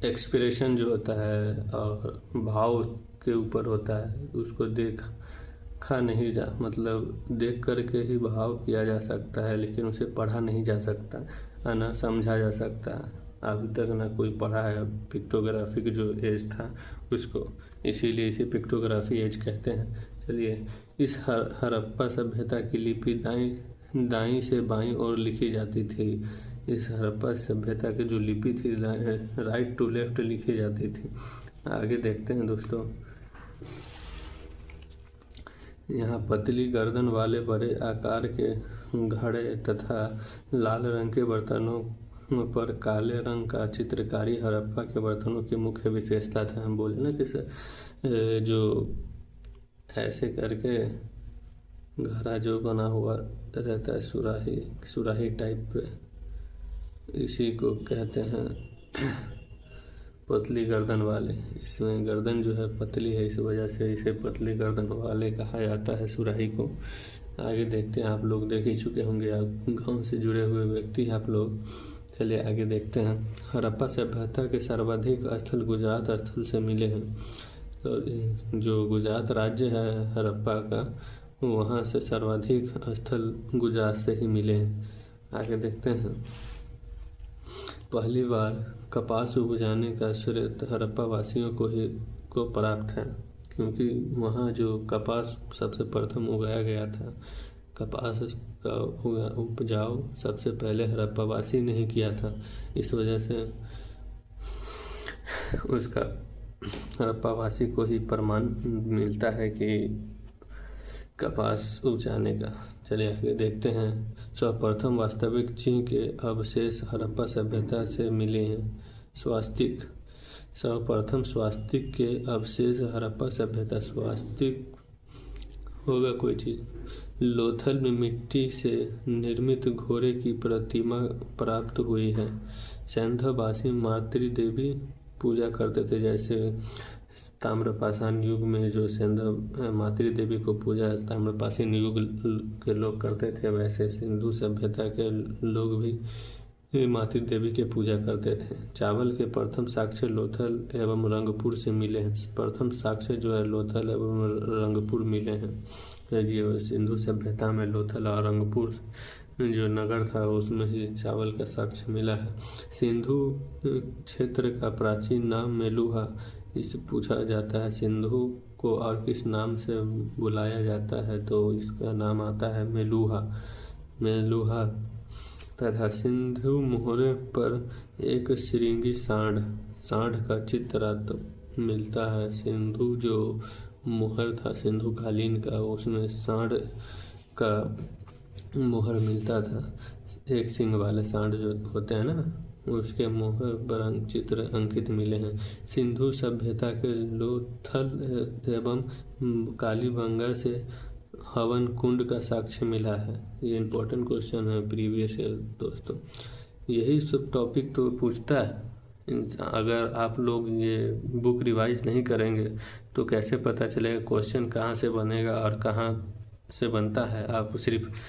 एक्सप्रेशन जो होता है और भाव के ऊपर होता है, उसको देखा नहीं जा, मतलब देख करके ही भाव किया जा सकता है, लेकिन उसे पढ़ा नहीं जा सकता है ना, समझा जा सकता है। अभी तक ना कोई पढ़ा है पिक्टोग्राफी की जो एज था उसको, इसीलिए इसे पिक्टोग्राफी एज कहते हैं। चलिए, इस हड़प्पा सभ्यता की लिपि दाईं से बाईं ओर लिखी जाती थी। इस हड़प्पा सभ्यता की जो लिपि थी राइट टू लेफ्ट लिखी जाती थी। आगे देखते हैं दोस्तों, यहाँ पतली गर्दन वाले बड़े आकार के घड़े तथा लाल रंग के बर्तनों पर काले रंग का चित्रकारी हड़प्पा के बर्तनों की मुख्य विशेषता था। हम बोले ना कि जो ऐसे करके घड़ा जो बना हुआ रहता है, सुराही टाइप पे, इसी को कहते हैं पतली गर्दन वाले। इसमें गर्दन जो है पतली है, इस वजह से इसे पतली गर्दन वाले कहा जाता है, सुराही को। आगे देखते हैं, आप लोग देख ही चुके होंगे, आप गांव से जुड़े हुए व्यक्ति आप लोग। चलिए आगे देखते हैं, हड़प्पा सभ्यता के सर्वाधिक स्थल गुजरात स्थल से मिले हैं। तो जो गुजरात राज्य है हड़प्पा का, वहाँ से सर्वाधिक स्थल गुजरात से ही मिले हैं। आगे देखते हैं, पहली बार कपास उपजाने का श्रेय हड़प्पा वासियों को प्राप्त है, क्योंकि वहाँ जो कपास सबसे प्रथम उगाया गया था, कपास का उपजाऊ सबसे पहले हड़प्पा वासी ने ही किया था, इस वजह से उसका हड़प्पा वासी को ही प्रमाण मिलता है कि कपास उपजाने का। चलिए आगे देखते हैं, सर्वप्रथम वास्तविक चिन्ह के अवशेष हड़प्पा सभ्यता से मिले हैं। स्वास्तिक, सर्वप्रथम स्वास्तिक के अवशेष हड़प्पा सभ्यता, स्वास्तिक होगा कोई चीज़। लोथल में मिट्टी से निर्मित घोड़े की प्रतिमा प्राप्त हुई है। सैंधववासी मातृ देवी पूजा करते थे, जैसे ताम्रपाषाण युग में जो सैंधव मातृ देवी को पूजा ताम्रपाषाण युग के लोग करते थे, वैसे सिंधु सभ्यता के लोग भी मातृ देवी की पूजा करते थे। चावल के प्रथम साक्ष्य लोथल एवं रंगपुर से मिले हैं। प्रथम साक्ष्य जो है लोथल एवं रंगपुर मिले हैं। ये सिंधु सभ्यता में लोथल और रंगपुर जो नगर था उसमें ही चावल का साक्ष्य मिला है। सिंधु क्षेत्र का प्राचीन नाम मेलुहा, इससे पूछा जाता है सिंधु को और किस नाम से बुलाया जाता है, तो इसका नाम आता है मेलुहा। मेलुहा तथा सिंधु मोहरे पर एक श्रृंगी सांड का चित्र मिलता है। सिंधु जो मोहर था सिंधु कालीन का, उसमें सांड का मोहर मिलता था। एक सिंग वाले सांड जो होते हैं ना, उसके मोहर पर चित्र अंकित मिले हैं। सिंधु सभ्यता के लोथल एवं कालीबंगा से हवन कुंड का साक्ष्य मिला है। ये इम्पोर्टेंट क्वेश्चन है प्रीवियस ईयर दोस्तों। यही सब टॉपिक तो पूछता है। अगर आप लोग ये बुक रिवाइज नहीं करेंगे तो कैसे पता चलेगा क्वेश्चन कहाँ से बनेगा और कहाँ से बनता है। आप सिर्फ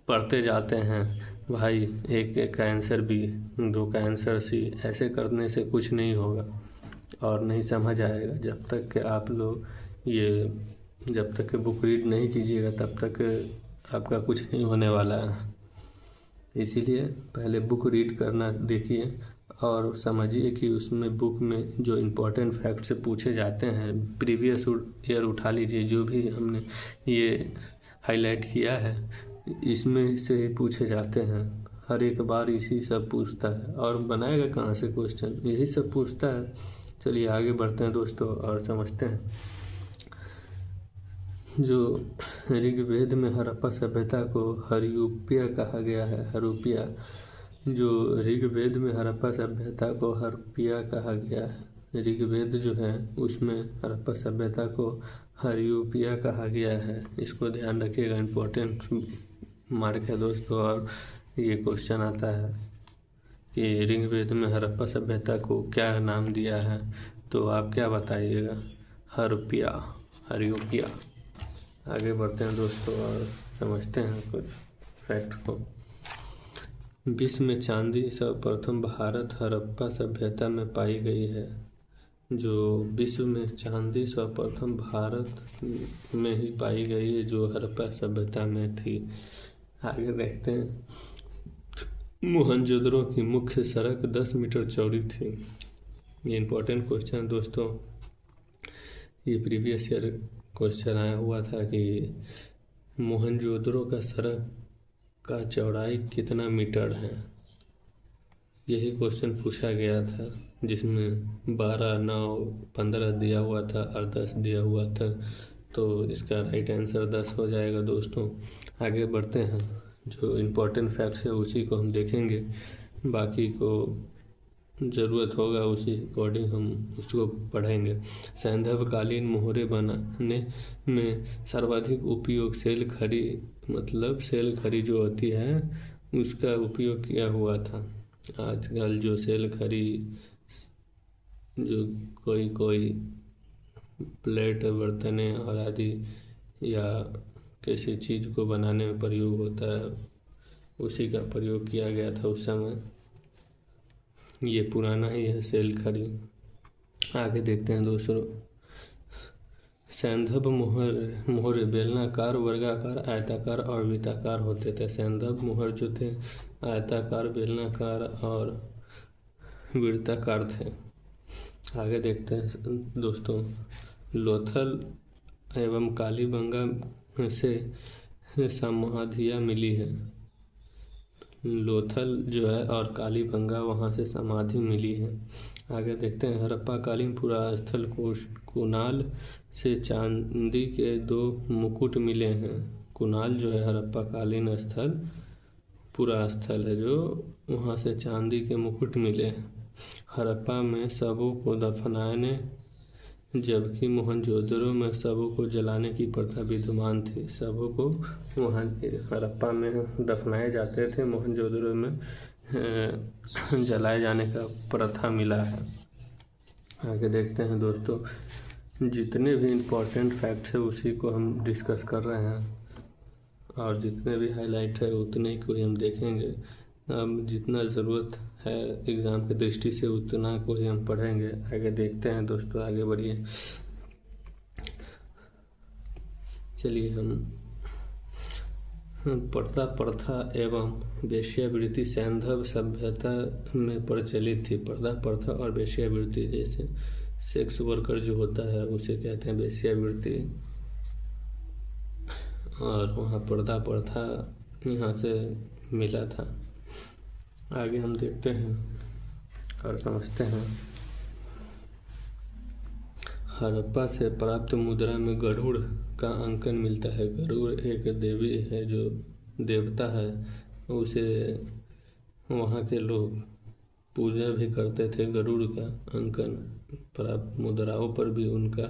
पढ़ते जाते हैं भाई, एक का आंसर बी, दो का आंसर सी, ऐसे करने से कुछ नहीं होगा और नहीं समझ आएगा। जब तक कि आप लोग जब तक बुक रीड नहीं कीजिएगा तब तक आपका कुछ नहीं होने वाला है। इसीलिए पहले बुक रीड करना देखिए और समझिए कि उसमें बुक में जो इम्पोर्टेंट फैक्ट्स पूछे जाते हैं प्रीवियस ईयर उठा लीजिए, जो भी हमने ये हाईलाइट किया है इसमें से ही पूछे जाते हैं। हर एक बार इसी सब पूछता है और बनाएगा कहाँ से क्वेश्चन, यही सब पूछता है। चलिए आगे बढ़ते हैं दोस्तों और समझते हैं। जो ऋग्वेद में हड़प्पा सभ्यता को हरियूपिया कहा गया है। हरुपिया, जो ऋग्वेद में हड़प्पा सभ्यता को हरपिया कहा गया है। ऋग्वेद जो है उसमें हड़प्पा सभ्यता को हरियूपिया कहा गया है। इसको ध्यान रखिएगा, इम्पोर्टेंट मार्क है दोस्तों। और ये क्वेश्चन आता है कि ऋग्वेद में हड़प्पा सभ्यता को क्या नाम दिया है, तो आप क्या बताइएगा? हरपिया, हरियूपिया। आगे बढ़ते हैं दोस्तों और समझते हैं कुछ फैक्ट को। विश्व में चांदी सर्वप्रथम भारत हड़प्पा सभ्यता में पाई गई है। जो विश्व में चांदी सर्वप्रथम भारत में ही पाई गई है, जो हड़प्पा सभ्यता में थी। आगे देखते हैं। मोहनजोदड़ो की मुख्य सड़क 10 मीटर चौड़ी थी। ये इम्पोर्टेंट क्वेश्चन है दोस्तों। ये प्रीवियस ईयर क्वेश्चन आया हुआ था कि मोहनजोदड़ो का सड़क का चौड़ाई कितना मीटर है। यही क्वेश्चन पूछा गया था, जिसमें 12, 9, 15 दिया हुआ था और 10 दिया हुआ था, तो इसका राइट आंसर 10 हो जाएगा दोस्तों। आगे बढ़ते हैं। जो इम्पोर्टेंट फैक्ट्स है उसी को हम देखेंगे, बाकी को ज़रूरत होगा उसी अकॉर्डिंग हम उसको पढ़ेंगे। सैंधवकालीन मोहरे बनाने में सर्वाधिक उपयोग सेल खड़ी, मतलब सेल खड़ी जो होती है उसका उपयोग किया हुआ था। आजकल जो सेल खड़ी जो कोई प्लेट, बर्तनें और आदि या किसी चीज़ को बनाने में प्रयोग होता है, उसी का प्रयोग किया गया था उस समय। ये पुराना ही है सेल खड़ी। आगे देखते हैं दोस्तों। सैंधव मोहर बेलनाकार, वर्गाकार, आयताकार और वृत्ताकार होते थे। सैंधव मोहर जो थे आयताकार, बेलनाकार और वृत्ताकार थे। आगे देखते हैं दोस्तों। लोथल एवं कालीबंगा से समाधियाँ मिली है। लोथल जो है और कालीबंगा वहाँ से समाधि मिली है। आगे देखते हैं। हड़प्पा कालीन पुरास्थल कुनाल से चांदी के 2 मुकुट मिले हैं। कुनाल जो है हड़प्पा कालीन स्थल पुरास्थल है, जो वहाँ से चांदी के मुकुट मिले हैं। हड़प्पा में शवों को दफनाने जबकि मोहनजोदड़ो में शवों को जलाने की प्रथा विद्यमान थी। शवों को वहाँ हड़प्पा में दफनाए जाते थे, मोहनजोदड़ो में जलाए जाने का प्रथा मिला है। आगे देखते हैं दोस्तों, जितने भी इम्पोर्टेंट फैक्ट है उसी को हम डिस्कस कर रहे हैं और जितने भी हाईलाइट है उतने ही को ही हम देखेंगे। अब जितना ज़रूरत है एग्ज़ाम की दृष्टि से उतना को ही हम पढ़ेंगे। आगे देखते हैं दोस्तों, आगे बढ़िए। चलिए हम प्रथा एवं वेश्यावृत्ति सैंधव सभ्यता में प्रचलित थी। प्रथा और वेश्यावृत्ति, जैसे सेक्स वर्कर जो होता है उसे कहते हैं वेश्यावृत्ति, और वहाँ प्रथा यहाँ से मिला था। आगे हम देखते हैं और समझते हैं। हड़प्पा से प्राप्त मुद्रा में गरुड़ का अंकन मिलता है। गरुड़ एक देवी है, जो देवता है, उसे वहाँ के लोग पूजा भी करते थे। गरुड़ का अंकन प्राप्त मुद्राओं पर भी उनका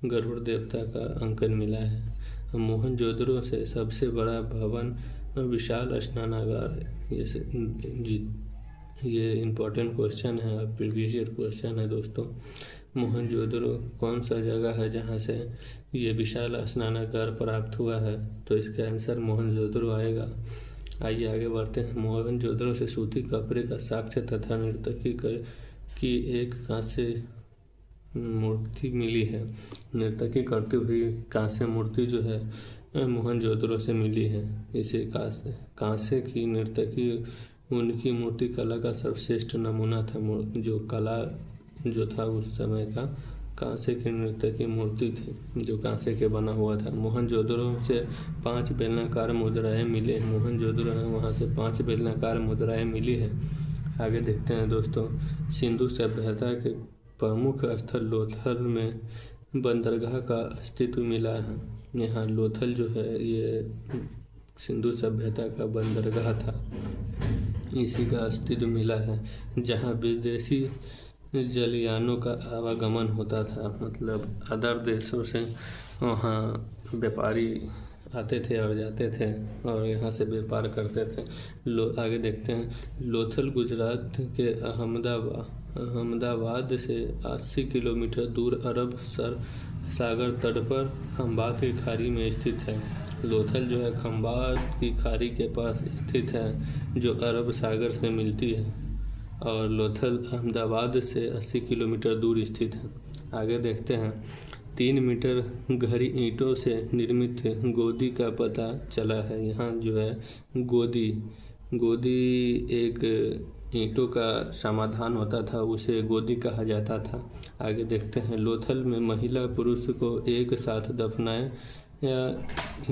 गरुड़ देवता का अंकन मिला है। मोहनजोदड़ो से सबसे बड़ा भवन विशाल स्नानागार है। ये इम्पोर्टेंट क्वेश्चन है, प्रीवियस ईयर क्वेश्चन है दोस्तों। मोहनजोदड़ो कौन सा जगह है जहाँ से ये विशाल स्नानागार प्राप्त हुआ है? तो इसका आंसर मोहनजोदड़ो आएगा। आइए आगे बढ़ते हैं। मोहनजोदड़ो से सूती कपड़े का साक्ष्य तथा नर्तकी की एक कांस्य मूर्ति मिली है। नर्तकी करती हुई कांस्य मूर्ति जो है मोहनजोदड़ो से मिली है। इसे कांस्य की नर्तकी उनकी मूर्ति कला का सर्वश्रेष्ठ नमूना था। जो कला जो था उस समय का कांसे की नृत्य की मूर्ति थी, जो कांसे के बना हुआ था। मोहनजोदड़ो से 5 बेलनाकार मुद्राएं मिले। मोहनजोदड़ो है वहाँ से 5 बेलनाकार मुद्राएं मिली है। आगे देखते हैं दोस्तों, सिंधु सभ्यता के प्रमुख स्थल लोथल में बंदरगाह का अस्तित्व मिला है। यहाँ लोथल जो है ये सिंधु सभ्यता का बंदरगाह था, इसी का अस्तित्व मिला है, जहाँ विदेशी जलयानों का आवागमन होता था। मतलब अदर देशों से वहाँ व्यापारी आते थे और जाते थे और यहाँ से व्यापार करते थे। आगे देखते हैं, लोथल गुजरात के अहमदाबाद से 80 किलोमीटर दूर अरब सागर तट पर खंबात की खाड़ी में स्थित है। लोथल जो है खंबात की खाड़ी के पास स्थित है, जो अरब सागर से मिलती है, और लोथल अहमदाबाद से 80 किलोमीटर दूर स्थित है। आगे देखते हैं, 3 मीटर गहरी ईंटों से निर्मित गोदी का पता चला है। यहाँ जो है गोदी एक ईंटों का समाधान होता था, उसे गोदी कहा जाता था। आगे देखते हैं, लोथल में महिला पुरुष को एक साथ दफनाए या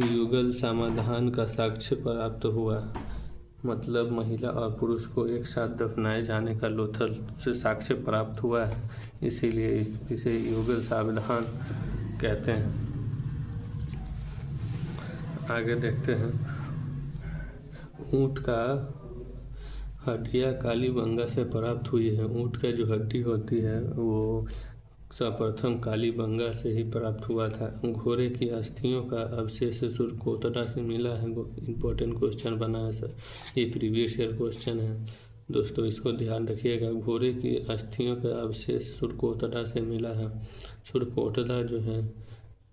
युगल समाधान का साक्ष्य प्राप्त हुआ। मतलब महिला और पुरुष को एक साथ दफनाए जाने का लोथल से साक्ष्य प्राप्त हुआ है, इसीलिए इसे युगल समाधान कहते हैं। आगे देखते हैं, ऊँट का हड्डियाँ कालीबंगा से प्राप्त हुई है। ऊँट का जो हड्डी होती है वो सर्वप्रथम कालीबंगा से ही प्राप्त हुआ था। घोड़े की अस्थियों का अवशेष सुरकोटड़ा से मिला है। इम्पोर्टेंट क्वेश्चन बना है सर, ये प्रीवियस ईयर क्वेश्चन है दोस्तों, इसको ध्यान रखिएगा। घोड़े की अस्थियों का अवशेष सुरकोटड़ा से मिला है। सुरकोटड़ा जो है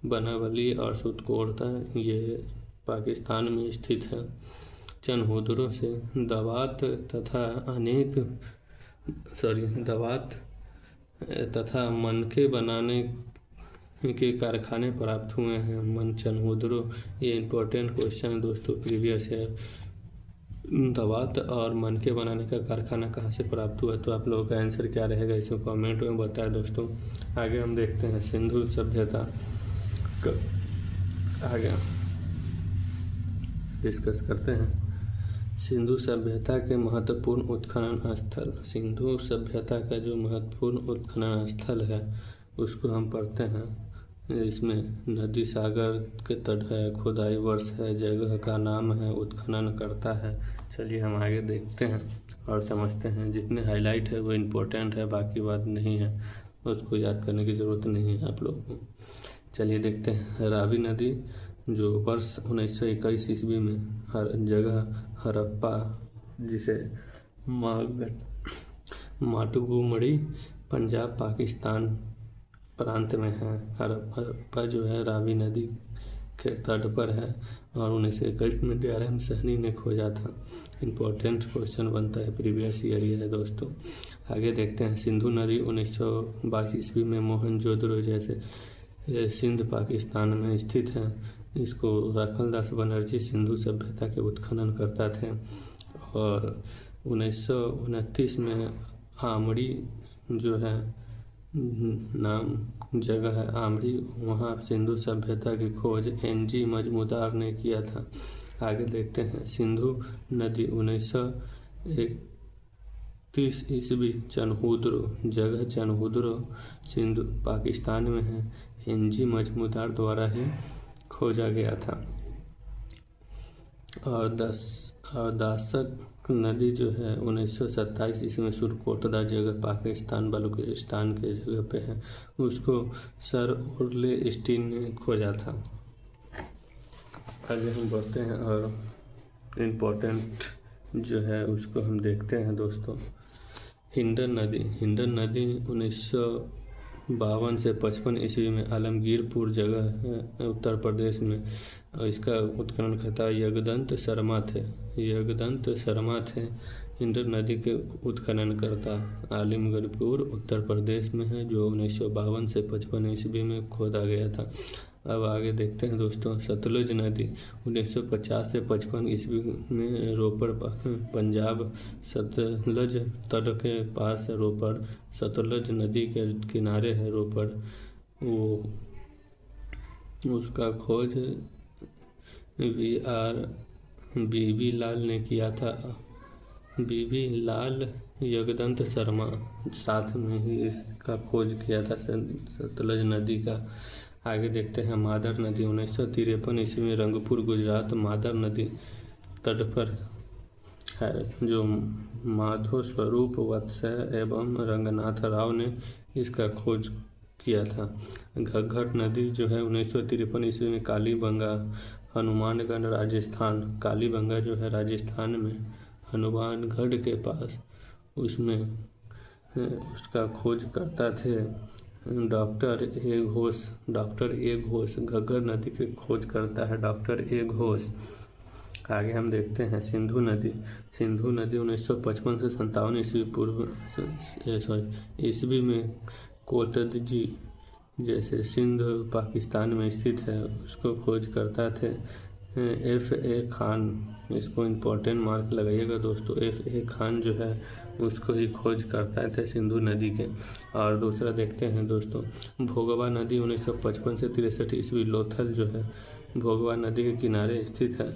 बनावली और सुरकोटड़ा ये पाकिस्तान में स्थित है। चनहौदरों से दावत तथा मनके बनाने के कारखाने प्राप्त हुए हैं। चनहौदरों, ये इम्पोर्टेंट क्वेश्चन है दोस्तों प्रीवियस ईयर। दावत और मनके बनाने का कारखाना कहाँ से प्राप्त हुआ? तो आप लोगों का आंसर क्या रहेगा, इसको कमेंट में बताएं दोस्तों। आगे हम देखते हैं, सिंधु सभ्यता आगे डिस्कस करते हैं। सिंधु सभ्यता के महत्वपूर्ण उत्खनन स्थल। सिंधु सभ्यता का जो महत्वपूर्ण उत्खनन स्थल है उसको हम पढ़ते हैं। इसमें नदी सागर के तट है, खुदाई वर्ष है, जगह का नाम है, उत्खनन करता है। चलिए हम आगे देखते हैं और समझते हैं। जितने हाईलाइट है वो इम्पोर्टेंट है, बाकी बात नहीं है। उसको याद करने की ज़रूरत नहीं है आप लोगों को। चलिए देखते हैं रावी नदी, जो वर्ष 1921 ईस्वी में हर जगह हड़प्पा, जिसे माटुगुमड़ी पंजाब पाकिस्तान प्रांत में है। हड़प्पा जो है रावी नदी के तट पर है और 1921 में DRM सहनी ने खोजा था। इम्पोर्टेंट क्वेश्चन बनता है, प्रीवियस ईयर ये है दोस्तों। आगे देखते हैं सिंधु नदी 1922 ईस्वी में मोहनजोदड़ो, जैसे सिंध पाकिस्तान में स्थित है। इसको राखलदास बनर्जी सिंधु सभ्यता के उत्खनन करता थे। और 1929 में आमड़ी जो है नाम जगह है आमड़ी, वहाँ सिंधु सभ्यता की खोज NG मजमूदार ने किया था। आगे देखते हैं सिंधु नदी 1931 ईस्वी चनहुद्रो, जगह चनहुद्रो सिंधु पाकिस्तान में है, NG मजमूदार द्वारा ही खोजा गया था। और दासक नदी जो है 1927 ईस्वी में सुरकोटदा, जगह पाकिस्तान बलूचिस्तान के जगह पे है, उसको सर उर्ले स्टीन ने खोजा था। आगे हम बढ़ते हैं और इम्पोर्टेंट जो है उसको हम देखते हैं दोस्तों। हिंडन नदी 1952 से 55 ईस्वी में आलमगीरपुर जगह है उत्तर प्रदेश में, और इसका उत्खनन करता यगदंत शर्मा थे। हिंडन नदी के उत्खनन करता आलमगीरपुर उत्तर प्रदेश में है, जो 1952 से 55 ईस्वी में खोदा गया था। अब आगे देखते हैं दोस्तों सतलुज नदी 1950 से 55 ईस्वी में रोपड़ पंजाब, सतलज तट के पास रोपड़, सतलज नदी के किनारे है रोपड़। वो उसका खोज बीबी लाल ने किया था। बीबी लाल यगदंत शर्मा साथ में ही इसका खोज किया था सतलज नदी का। आगे देखते हैं मादर नदी 1953 ईस्वी में रंगपुर गुजरात मादर नदी तट पर है, जो माधो स्वरूप वत्सय एवं रंगनाथ राव ने इसका खोज किया था। घग्घर नदी जो है 1953 ईस्वी में कालीबंगा हनुमानगढ़ राजस्थान, कालीबंगा जो है राजस्थान में हनुमानगढ़ के पास, उसमें उसका खोज करता थे डॉक्टर ए घोष। घग्घर नदी की खोज करता है डॉक्टर ए घोष। आगे हम देखते हैं सिंधु नदी 1955 से 57 ईस्वी में कोटदजी, जैसे सिंध पाकिस्तान में स्थित है, उसको खोज करता थे FA खान। इसको इम्पोर्टेंट मार्क लगाइएगा दोस्तों, FA खान जो है उसको ही खोज करता थे सिंधु नदी के। और दूसरा देखते हैं दोस्तों भोगवा नदी 1955 से 63 ईस्वी, लोथल जो है भोगवा नदी के किनारे स्थित है,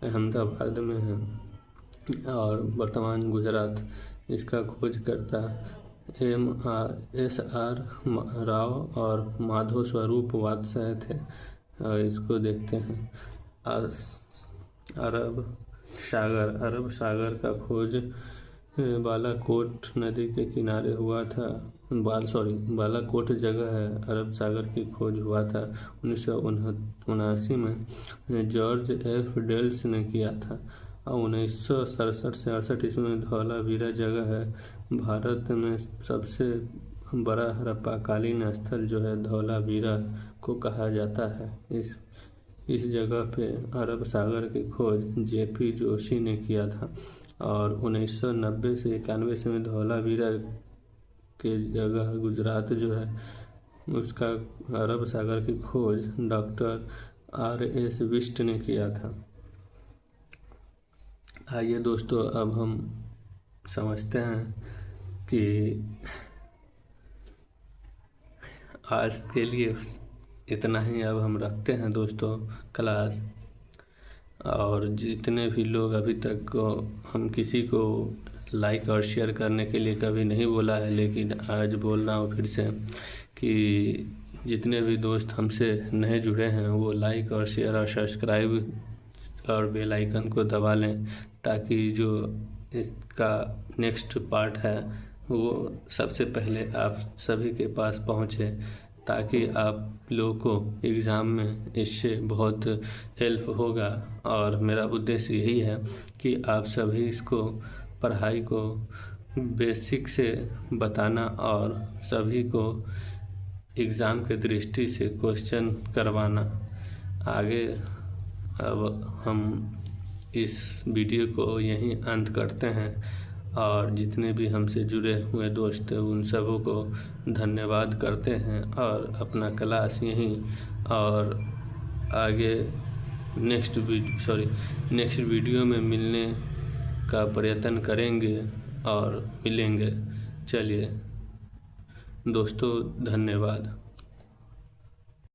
अहमदाबाद में है और वर्तमान गुजरात। इसका खोज करता SR राव और माधो स्वरूप वात्सय थे। और इसको देखते हैं अरब सागर का खोज बालाकोट नदी के किनारे हुआ था। बालाकोट जगह है, अरब सागर की खोज हुआ था 1979 में जॉर्ज F डेल्स ने किया था। और 1967 से 68 ईस्वी में धौलावीरा जगह है, भारत में सबसे बड़ा हड़प्पाकालीन स्थल जो है धौलावीरा को कहा जाता है। इस जगह पे अरब सागर की खोज JP जोशी ने किया था। और 1990 से 91 में धौलावीरा के जगह गुजरात जो है उसका अरब सागर की खोज डॉक्टर RS बिष्ट ने किया था। आइए दोस्तों अब हम समझते हैं कि आज के लिए इतना ही अब हम रखते हैं दोस्तों क्लास। और जितने भी लोग अभी तक हम किसी को लाइक और शेयर करने के लिए कभी नहीं बोला है, लेकिन आज बोल रहा हूँ फिर से कि जितने भी दोस्त हमसे नए जुड़े हैं वो लाइक और शेयर और सब्सक्राइब और बेल आइकन को दबा लें, ताकि जो इसका नेक्स्ट पार्ट है वो सबसे पहले आप सभी के पास पहुँचे, ताकि आप लोगों को एग्ज़ाम में इससे बहुत हेल्प होगा। और मेरा उद्देश्य यही है कि आप सभी इसको पढ़ाई को बेसिक से बताना और सभी को एग्ज़ाम के दृष्टि से क्वेश्चन करवाना। आगे अब हम इस वीडियो को यहीं अंत करते हैं, और जितने भी हमसे जुड़े हुए दोस्त हैं उन सबों को धन्यवाद करते हैं, और अपना क्लास यहीं और आगे नेक्स्ट वीडियो में मिलने का प्रयत्न करेंगे और मिलेंगे। चलिए दोस्तों, धन्यवाद।